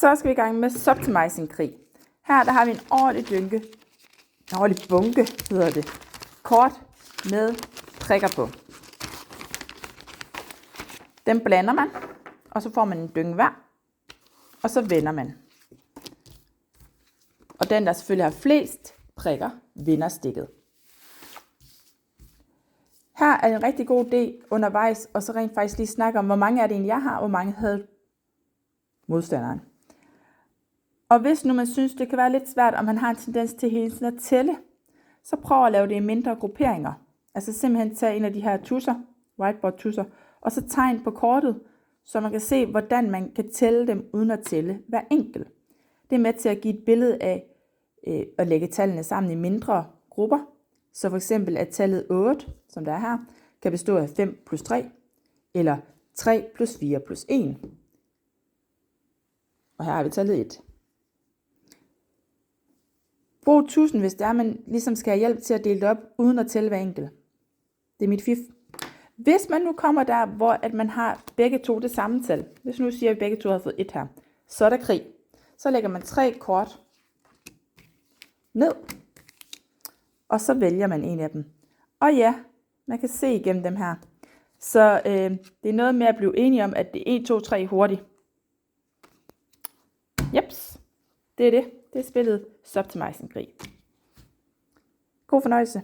Så skal vi i gang med Subtimizing-krig. Her der har vi en ordentlig bunke, hedder det, kort med prikker på. Dem blander man, og så får man en dynge hver, og så vender man. Og den, der selvfølgelig har flest prikker, vinder stikket. Her er en rigtig god idé undervejs, og så rent faktisk lige snakke om, hvor mange er det egentlig, jeg har, og hvor mange havde modstanderen. Og hvis nu man synes, det kan være lidt svært, og man har en tendens til hele tiden at tælle, så prøv at lave det i mindre grupperinger. Altså simpelthen tage en af de her tusser, whiteboard-tusser, og så tegn på kortet, så man kan se, hvordan man kan tælle dem uden at tælle hver enkelt. Det er med til at give et billede af at lægge tallene sammen i mindre grupper. Så for eksempel at tallet 8, som der er her, kan bestå af 5 plus 3, eller 3 plus 4 plus 1. Og her har vi tallet 1. Brug 1000, hvis det er, man ligesom skal have hjælp til at dele det op, uden at tælle hver enkelt. Det er mit fif. Hvis man nu kommer der, hvor at man har begge to det samme tal, hvis nu siger, at begge to har fået 1 her, så er der krig. Så lægger man 3 kort ned, og så vælger man en af dem. Og ja, man kan se igennem dem her. Så det er noget med at blive enige om, at det er 1, 2, 3 hurtigt. Jeps, det er det. Det er spillet Subtimizing-krig. God fornøjelse.